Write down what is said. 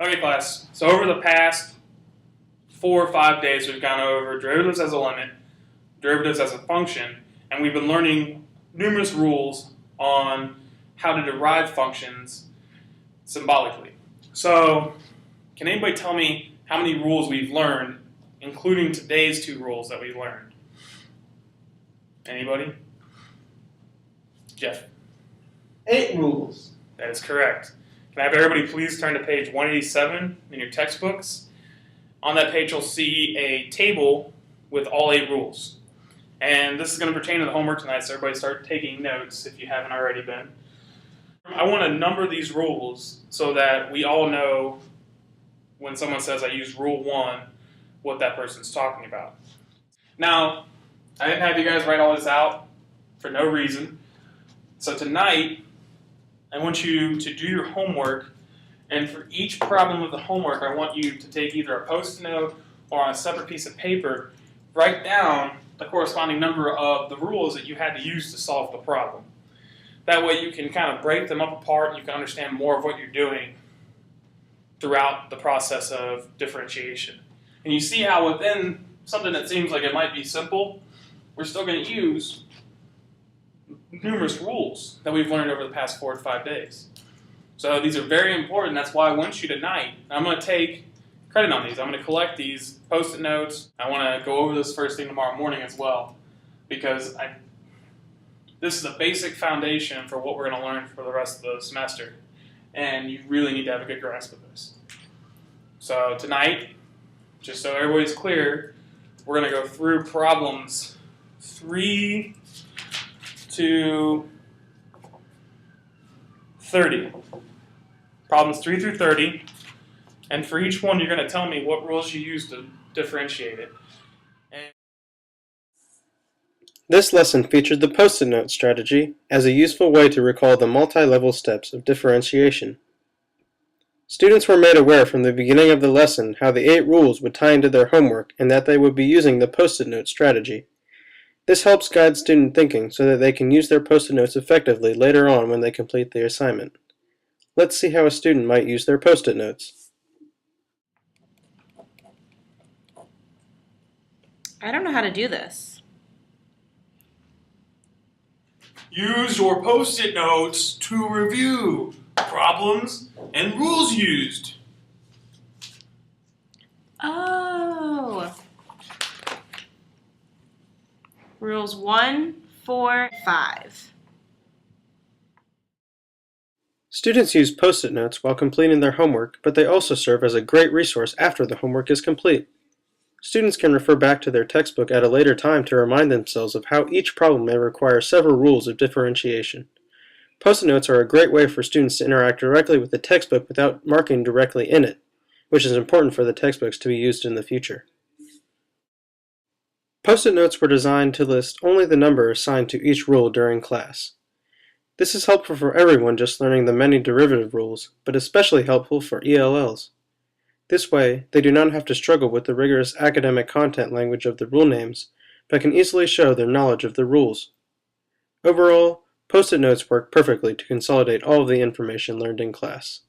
Okay, class. So over the past 4 or 5 days, we've gone over derivatives as a limit, derivatives as a function, and we've been learning numerous rules on how to derive functions symbolically. So, can anybody tell me how many rules we've learned, including today's 2 rules that we learned? Anybody? Jeff? 8 rules. That is correct. Can I have everybody please turn to page 187 in your textbooks? On that page you'll see a table with all 8 rules. And this is going to pertain to the homework tonight, so everybody start taking notes if you haven't already been. I want to number these rules so that we all know when someone says I use rule 1, what that person's talking about. Now, I didn't have you guys write all this out for no reason. So tonight, I want you to do your homework, and for each problem of the homework, I want you to take either a Post-it note or on a separate piece of paper, write down the corresponding number of the rules that you had to use to solve the problem. That way you can kind of break them up apart and you can understand more of what you're doing throughout the process of differentiation. And you see how within something that seems like it might be simple, we're still going to use numerous rules that we've learned over the past 4 to 5 days. So these are very important. That's why I want you tonight, I'm going to take credit on these. I'm going to collect these Post-it notes. I want to go over this first thing tomorrow morning as well, because this is a basic foundation for what we're going to learn for the rest of the semester, and you really need to have a good grasp of this. So tonight, just so everybody's clear, we're going to go through problems 3 to 30. Problems 3 through 30. And for each one, you're going to tell me what rules you use to differentiate it. This lesson featured the Post-it note strategy as a useful way to recall the multi-level steps of differentiation. Students were made aware from the beginning of the lesson how the 8 rules would tie into their homework and that they would be using the Post-it note strategy. This helps guide student thinking so that they can use their Post-it notes effectively later on when they complete the assignment. Let's see how a student might use their Post-it notes. I don't know how to do this. Use your Post-it notes to review problems and rules used. Oh. Rules 1, 4, 5. Students use Post-it notes while completing their homework, but they also serve as a great resource after the homework is complete. Students can refer back to their textbook at a later time to remind themselves of how each problem may require several rules of differentiation. Post-it notes are a great way for students to interact directly with the textbook without marking directly in it, which is important for the textbooks to be used in the future. Post-it notes were designed to list only the number assigned to each rule during class. This is helpful for everyone just learning the many derivative rules, but especially helpful for ELLs. This way, they do not have to struggle with the rigorous academic content language of the rule names, but can easily show their knowledge of the rules. Overall, Post-it notes work perfectly to consolidate all of the information learned in class.